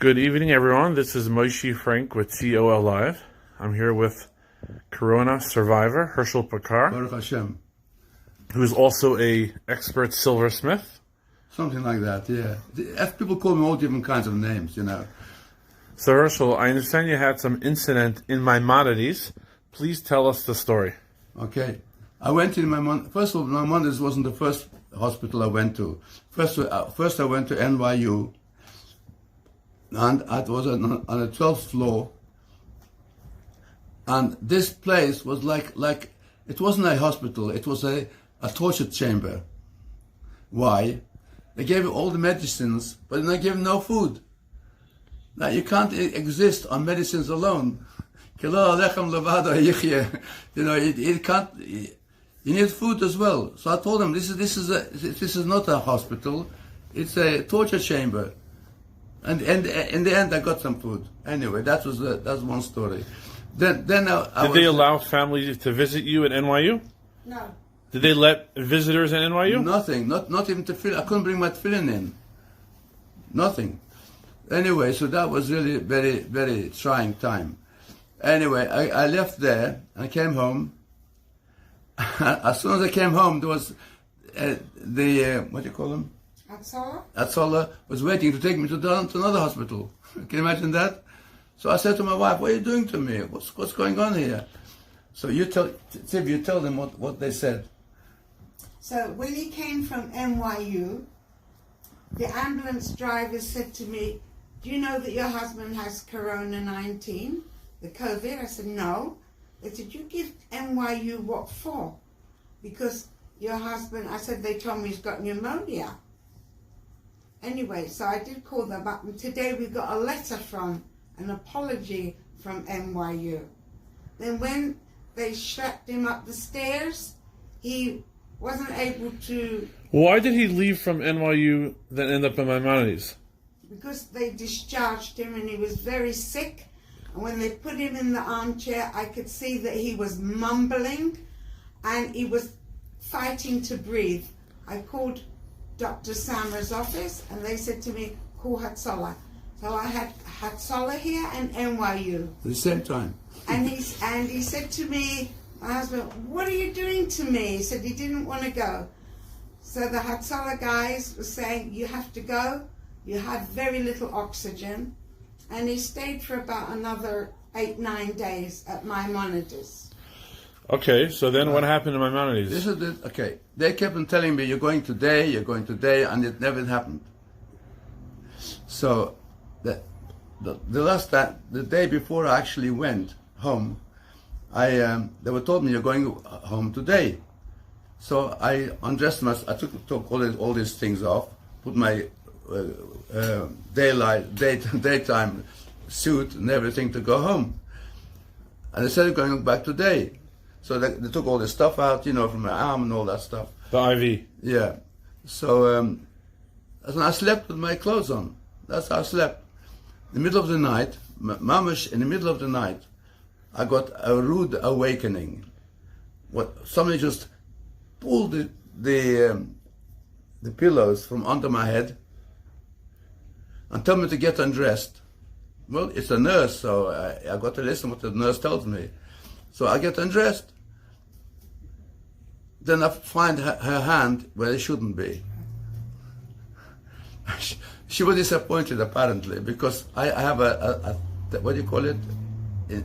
Good evening, everyone. This is Moshe Frank with COL Live. I'm here with Corona survivor Herschel Pakar, Baruch Hashem. who is also a expert silversmith. Something like that, yeah. People call me all different kinds of names, you know. So Herschel, I understand you had some incident in Maimonides. Please tell us the story. Okay. I went in first of all, Maimonides wasn't the first hospital I went to. First I went to NYU, and I was on the 12th floor. And this place was like it wasn't a hospital, it was a torture chamber. Why? They gave you all the medicines, but they gave no food. Now you can't exist on medicines alone. You know, it can't. You need food as well. So I told them this is not a hospital, it's a torture chamber. And in the end, I got some food. Anyway, that's one story. Then Did they allow families to visit you at NYU? No. Did they let visitors at NYU? Nothing. Not even tefillin. I couldn't bring my tefillin in. Nothing. Anyway, so that was really very, very trying time. Anyway, I left there and I came home. As soon as I came home, there was what do you call them? Hatzalah was waiting to take me to another hospital. Can you imagine that? So I said to my wife, "What are you doing to me? What's going on here?" So you tell them what they said. So when he came from NYU, the ambulance driver said to me, "Do you know that your husband has Corona-19, the COVID?" I said, "No." They said, "You give NYU what for?" Because your husband, I said, "They told me he's got pneumonia." Anyway, so I did call them up, and today we got a letter an apology from NYU. Then when they strapped him up the stairs, he wasn't able to... Why did he leave from NYU then end up in Maimonides? Because they discharged him and he was very sick. And when they put him in the armchair, I could see that he was mumbling and he was fighting to breathe. I called Dr. Sammer's office and they said to me, "Call Hatzalah." So I had Hatzalah here and NYU. At the same time. And he said to me, my husband, "What are you doing to me?" He said he didn't want to go. So the Hatzalah guys were saying, "You have to go. You have very little oxygen." And he stayed for about another 8-9 days at Maimonides. Okay, so then what happened in Maimonides? Okay. They kept on telling me, you're going today, and it never happened. So the last time, the day before I actually went home, they were told me, "You're going home today." So I undressed myself. I took all these things off, put my daytime suit and everything to go home. And they said, "Going back today." So they took all the stuff out, from my arm and all that stuff. The IV. Yeah. So I slept with my clothes on. That's how I slept. In the middle of the night, mamash, in the middle of the night, I got a rude awakening. Somebody just pulled the pillows from under my head and told me to get undressed. Well, it's a nurse, so I got to listen what the nurse tells me. So I get undressed. Then I find her hand where it shouldn't be. She was disappointed apparently because I have a what do you call it?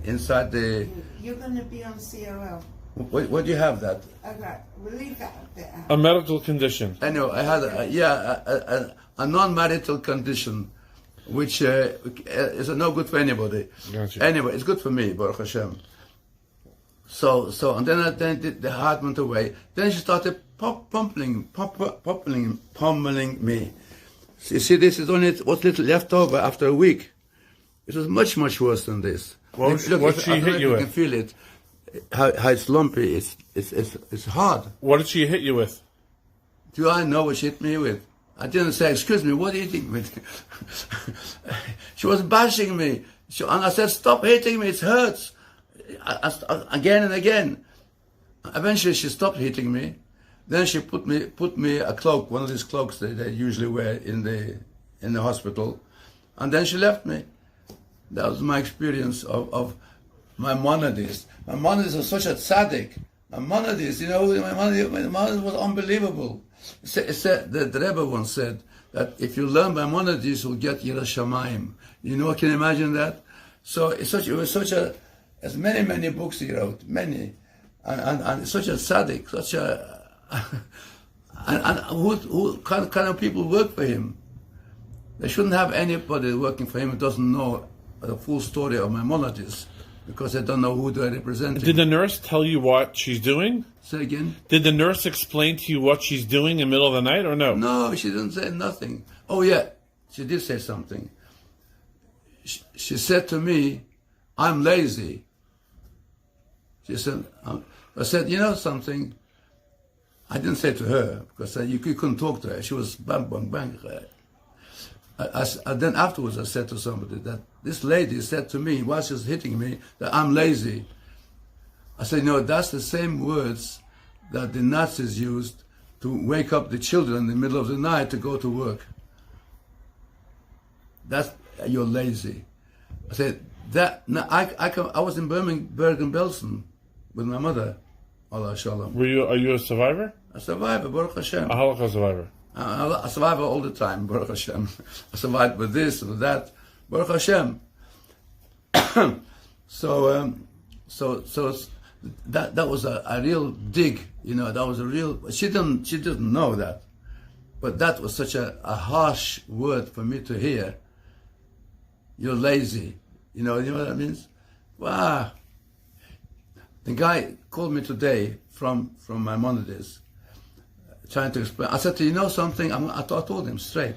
Inside the... You're going to be on COL. What do you have that? Okay, we'll leave that a bit out. A medical condition. Anyway, I had a non-marital condition, which is no good for anybody. Gotcha. Anyway, it's good for me, Baruch Hashem. So, and then the heart went away. Then she started pummeling me. You see, this is only what's little left over after a week. It was much, much worse than this. What she hit you with? You can feel it. How it's lumpy. It's hard. What did she hit you with? Do I know what she hit me with? I didn't say, "Excuse me, what are you hitting me with?" She was bashing me. And I said, "Stop hitting me, it hurts." Again and again. Eventually she stopped hitting me. Then she put me a cloak, one of these cloaks that they usually wear in the hospital, And then she left me. That was my experience of my monadist. My monadist was such a tzaddik. My monadist, my monadist was unbelievable. The Rebbe once said that if you learn by monadist, you'll get Yiras Shamayim. Can you imagine that? So as many books he wrote, many, and such a tzaddik, such a, and who kind of people work for him? They shouldn't have anybody working for him who doesn't know the full story of Maimonides, because they don't know who they're representing. Did the nurse tell you what she's doing? Say again? Did the nurse explain to you what she's doing in the middle of the night, or no? No, she didn't say nothing. Oh yeah, she did say something. She said to me, "I'm lazy." She said, I said, something? I didn't say to her, because you couldn't talk to her. She was bang, bang, bang. Then afterwards I said to somebody that this lady said to me, while she was hitting me, that I'm lazy. I said, that's the same words that the Nazis used to wake up the children in the middle of the night to go to work. You're lazy. I said, I was in Bergen-Belsen with my mother, Allah Shalom. Are you a survivor? A survivor, Baruch Hashem. A Holocaust survivor. I survive all the time, Baruch Hashem. I survived with this, with that, Baruch Hashem. So that was a real dig, that was a real, she didn't know that. But that was such a harsh word for me to hear. You're lazy. You know what that means? Wow. The guy called me today from Maimonides, trying to explain. I said to something, I told him straight.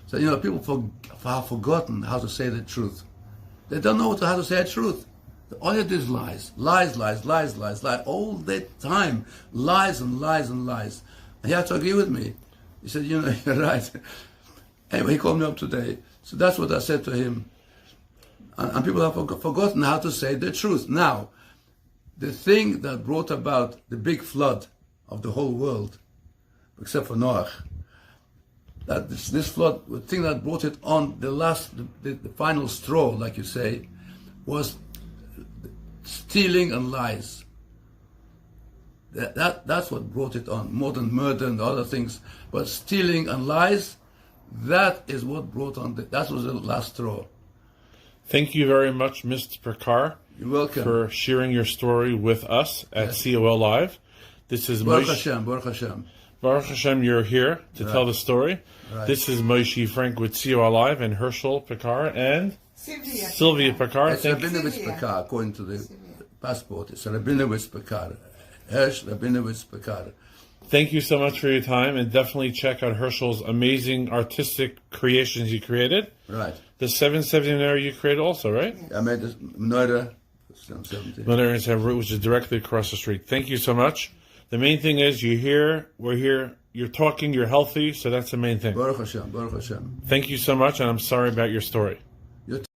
So, people have forgotten how to say the truth. They don't know how to say the truth. All you do is lies, all the time. Lies and lies and lies. And he had to agree with me. He said, you're right. Anyway, he called me up today. So that's what I said to him. And people have forgotten how to say the truth. Now, the thing that brought about the big flood of the whole world, except for Noah, that this flood, the thing that brought it on, the final straw, like you say, was stealing and lies. That's what brought it on, more than murder and other things. But stealing and lies, that is what brought on, that was the last straw. Thank you very much, Mr. Pekar. You're welcome. For sharing your story with us at COL Live. This is Baruch Hashem, Baruch Hashem. Baruch Hashem, you're here to tell the story. Right. This is Moshe Frank with COL Live and Herschel Pekar and Sylvia Pekar. It's Rabinowitz Pekar, according to the passport. It's Rabinowitz Pekar. Hersch Rabinowitz Pekar. Thank you so much for your time, and definitely check out Herschel's amazing artistic creations you created. Right. The 770 menorah you created also, right? I made this menorah 770. Menorah, which is directly across the street. Thank you so much. The main thing is you're here, we're here, you're talking, you're healthy, so that's the main thing. Baruch Hashem, Baruch Hashem. Thank you so much, and I'm sorry about your story.